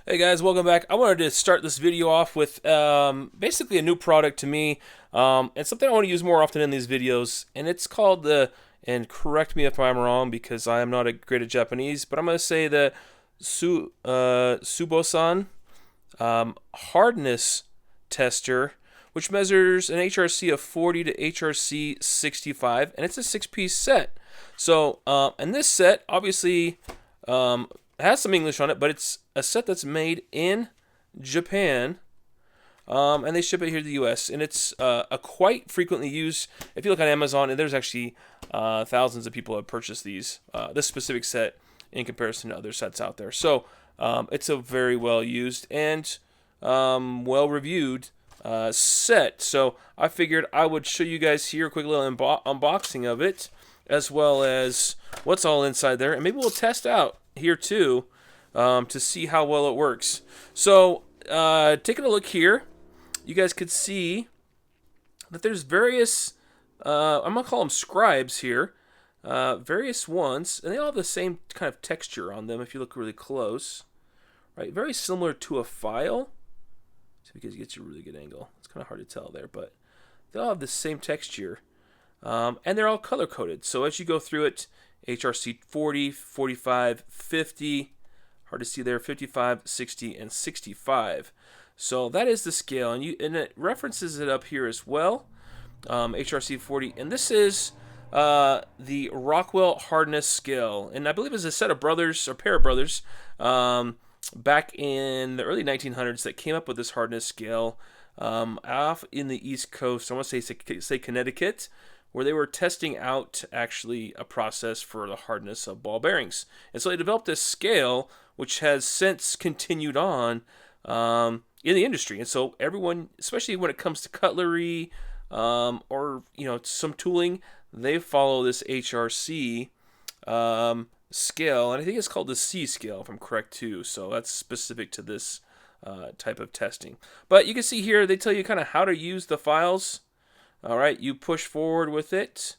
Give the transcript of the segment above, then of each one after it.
Hey guys, welcome back. I wanted to start this video off with basically a new product to me, and something I want to use more often in these videos, and it's called and correct me if I'm wrong because I am not a great at Japanese, but I'm going to say the TSUBOSAN hardness tester, which measures an HRC of 40 to HRC 65, and it's a 6-piece set. So, and this set obviously has some English on it, but it's a set that's made in Japan, and they ship it here to the U.S. And it's a quite frequently used. If you look on Amazon, and there's actually thousands of people have purchased this specific set in comparison to other sets out there. So it's a very well used and well reviewed set. So I figured I would show you guys here a quick little unboxing of it, as well as what's all inside there, and maybe we'll test out here too to see how well it works. So taking a look here, you guys could see that there's various I'm gonna call them scribes here, various ones, and they all have the same kind of texture on them if you look really close, right? Very similar to a file. So because it gets you a really good angle, it's kind of hard to tell there, but they all have the same texture, and they're all color coded. So as you go through it, HRC 40, 45, 50, hard to see there, 55, 60, and 65. So that is the scale, and it references it up here as well, HRC 40, and this is the Rockwell hardness scale, and I believe it's a set of brothers, or pair of brothers, back in the early 1900s that came up with this hardness scale off in the East Coast. I want to say Connecticut, where they were testing out actually a process for the hardness of ball bearings. And so they developed this scale, which has since continued on in the industry. And so everyone, especially when it comes to cutlery or some tooling, they follow this HRC scale, and I think it's called the C scale if I'm correct too. So that's specific to this type of testing. But you can see here they tell you kind of how to use the files. All right, you push forward with it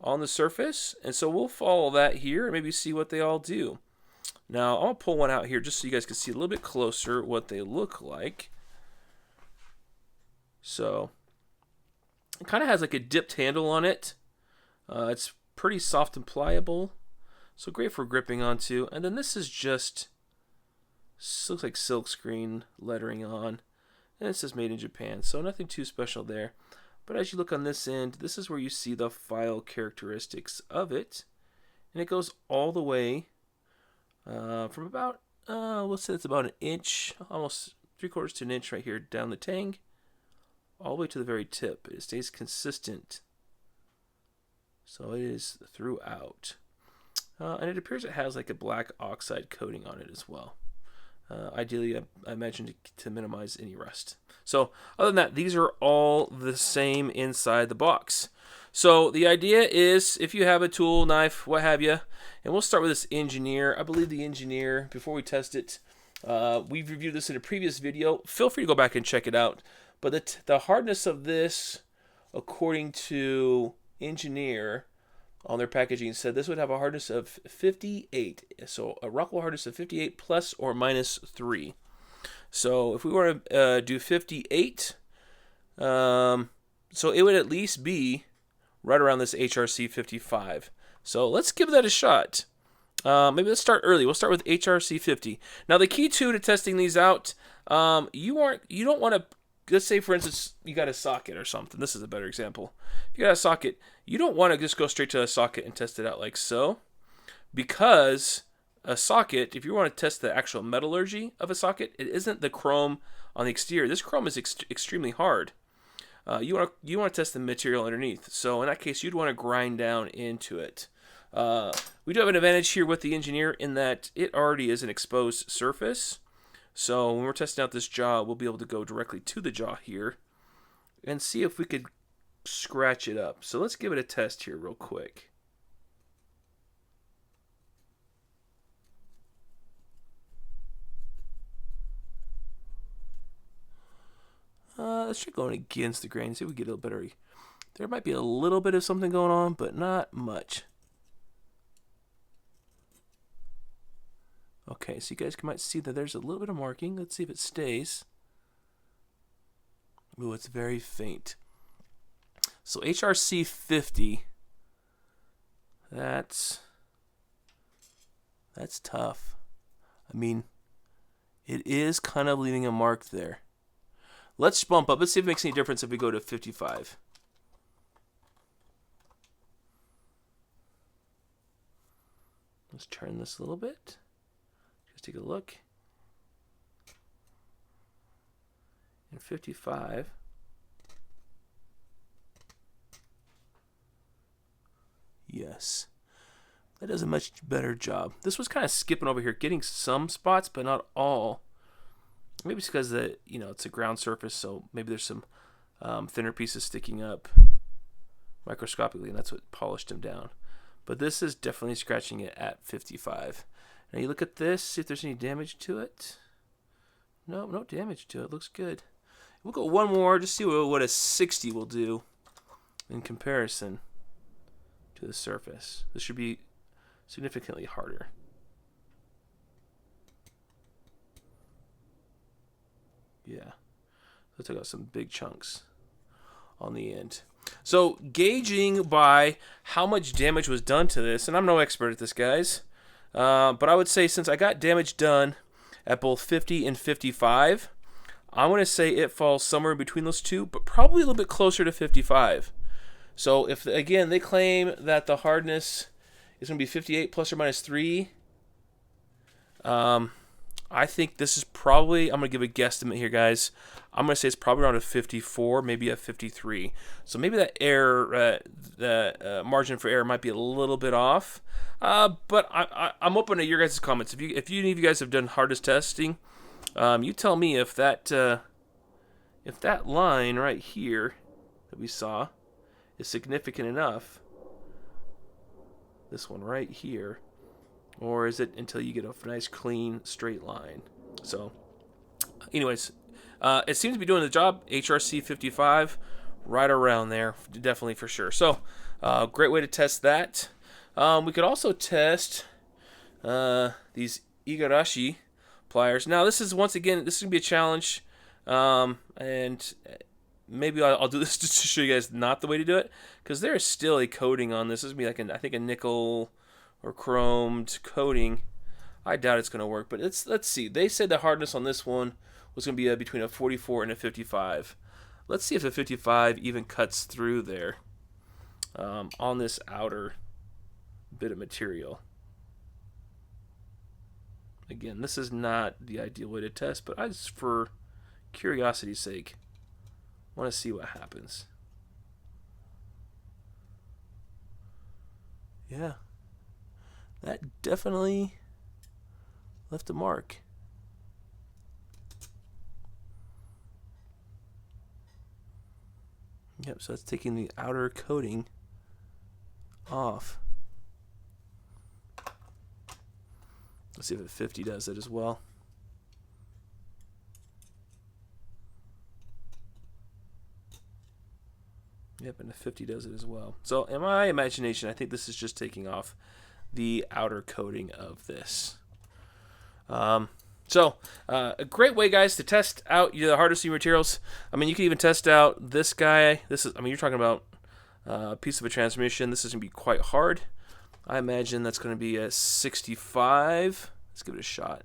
on the surface, and so we'll follow that here and maybe see what they all do. Now, I'll pull one out here just so you guys can see a little bit closer what they look like. So, it kind of has like a dipped handle on it. It's pretty soft and pliable, so great for gripping onto. And then this is just, looks like silkscreen lettering on, and it says made in Japan, so nothing too special there. But as you look on this end, this is where you see the file characteristics of it. And it goes all the way from about, we'll say it's about an inch, almost 3/4 to an inch right here down the tang, all the way to the very tip. It stays consistent. So it is throughout. And it appears it has like a black oxide coating on it as well. Ideally, I imagine to minimize any rust. So other than that, these are all the same inside the box. So the idea is if you have a tool, knife, what have you, and we'll start with this engineer. I believe the engineer, before we test it, we've reviewed this in a previous video. Feel free to go back and check it out. But the hardness of this, according to engineer, on their packaging said this would have a hardness of 58. So a Rockwell hardness of 58 plus or minus 3. So if we were to do 58, so it would at least be right around this HRC 55. So let's give that a shot. Maybe let's start early. We'll start with HRC 50. Now the key to testing these out, you don't want to, let's say for instance you got a socket or something. This is a better example. If you got a socket, you don't want to just go straight to a socket and test it out like so, because a socket, if you want to test the actual metallurgy of a socket, it isn't the chrome on the exterior. This chrome is extremely hard. You want to test the material underneath. So in that case, you'd want to grind down into it. We do have an advantage here with the engineer in that it already is an exposed surface. So when we're testing out this jaw, we'll be able to go directly to the jaw here and see if we could scratch it up. So let's give it a test here real quick. Let's try going against the grain, see if we get a little better. There might be a little bit of something going on, but not much. Okay, so you guys might see that there's a little bit of marking. Let's see if it stays. Ooh, it's very faint. So HRC 50. That's tough. I mean, it is kind of leaving a mark there. Let's bump up. Let's see if it makes any difference if we go to 55. Let's turn this a little bit. Just take a look. In 55. Yes. That does a much better job. This was kind of skipping over here, getting some spots, but not all. Maybe it's because it's a ground surface, so maybe there's some thinner pieces sticking up microscopically, and that's what polished them down. But this is definitely scratching it at 55. Now you look at this, see if there's any damage to it. No damage to it. Looks good. We'll go one more, just see what a 60 will do in comparison to the surface. This should be significantly harder. Yeah. So took out some big chunks on the end. So gauging by how much damage was done to this, and I'm no expert at this, guys, but I would say since I got damage done at both 50 and 55, I want to say it falls somewhere in between those two, but probably a little bit closer to 55. So if, again, they claim that the hardness is going to be 58 plus or minus 3, I think this is probably, I'm going to give a guesstimate here, guys. I'm going to say it's probably around a 54, maybe a 53. So maybe that error, the margin for error might be a little bit off. But I'm open to your guys' comments. If any of you guys have done hardness testing, you tell me if that line right here that we saw is significant enough. This one right here. Or is it until you get a nice, clean, straight line? So, anyways, it seems to be doing the job. HRC 55, right around there, definitely for sure. So, great way to test that. We could also test these Igarashi pliers. Now, this is, once again, this is going to be a challenge. And maybe I'll do this just to show you guys not the way to do it. Because there is still a coating on this. This is going to be like, I think, a nickel or chromed coating. I doubt it's going to work, but let's see. They said the hardness on this one was going to be between a 44 and a 55. Let's see if a 55 even cuts through there on this outer bit of material. Again, this is not the ideal way to test, but I just, for curiosity's sake, want to see what happens. Yeah. That definitely left a mark. Yep, so that's taking the outer coating off. Let's see if a 50 does it as well. Yep, and a 50 does it as well. So in my imagination, I think this is just taking off the outer coating of this. So a great way, guys, to test out the hardest materials. I mean, you can even test out this guy. This is, I mean, you're talking about a piece of a transmission. This is going to be quite hard. I imagine that's going to be a 65. Let's give it a shot.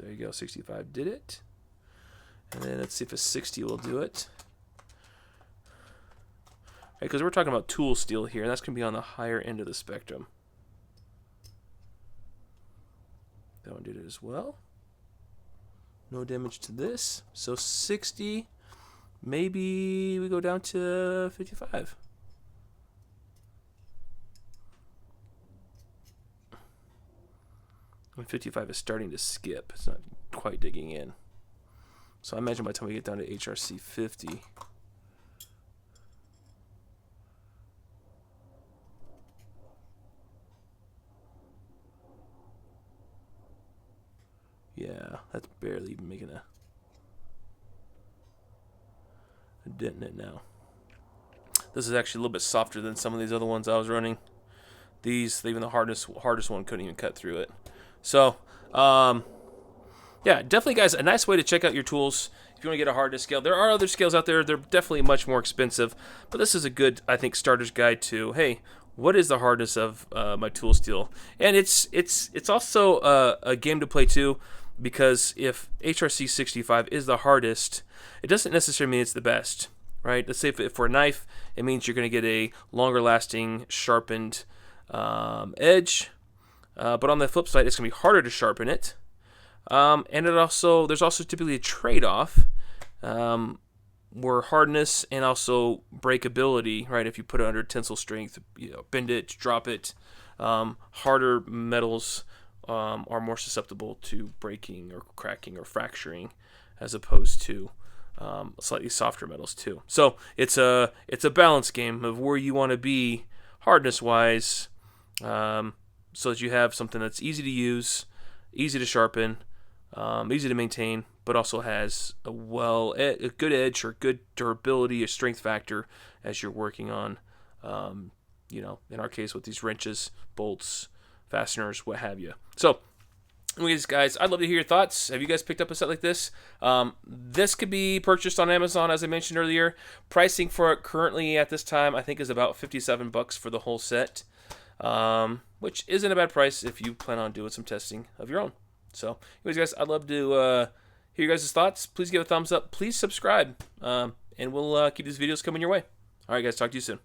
There you go, 65 did it. And then let's see if a 60 will do it. Because we're talking about tool steel here, and that's going to be on the higher end of the spectrum. That one did it as well. No damage to this. So 60, maybe we go down to 55. And 55 is starting to skip. It's not quite digging in. So I imagine by the time we get down to HRC 50, yeah, that's barely even making a dent in it now. This is actually a little bit softer than some of these other ones I was running. These, even the hardest one couldn't even cut through it. So, yeah, definitely, guys, a nice way to check out your tools if you want to get a hardness scale. There are other scales out there. They're definitely much more expensive, but this is a good, I think, starter's guide to, hey, what is the hardness of my tool steel? And it's also a game to play too, because if HRC 65 is the hardest, it doesn't necessarily mean it's the best, right? Let's say if for a knife, it means you're going to get a longer lasting, sharpened edge, but on the flip side, it's going to be harder to sharpen it. And there's also typically a trade-off where hardness and also breakability, right? If you put it under tensile strength, bend it, drop it, harder metals are more susceptible to breaking or cracking or fracturing, as opposed to slightly softer metals too. So it's a balance game of where you want to be hardness-wise, so that you have something that's easy to use, easy to sharpen, easy to maintain, but also has a good edge or good durability, a strength factor as you're working on, in our case with these wrenches, bolts, fasteners, what have you. So, anyways, guys, I'd love to hear your thoughts. Have you guys picked up a set like this? This could be purchased on Amazon, as I mentioned earlier. Pricing for it currently at this time, I think, is about $57 for the whole set, which isn't a bad price if you plan on doing some testing of your own. So, anyways, guys, I'd love to hear your guys' thoughts. Please give a thumbs up. Please subscribe, and we'll keep these videos coming your way. All right, guys, talk to you soon.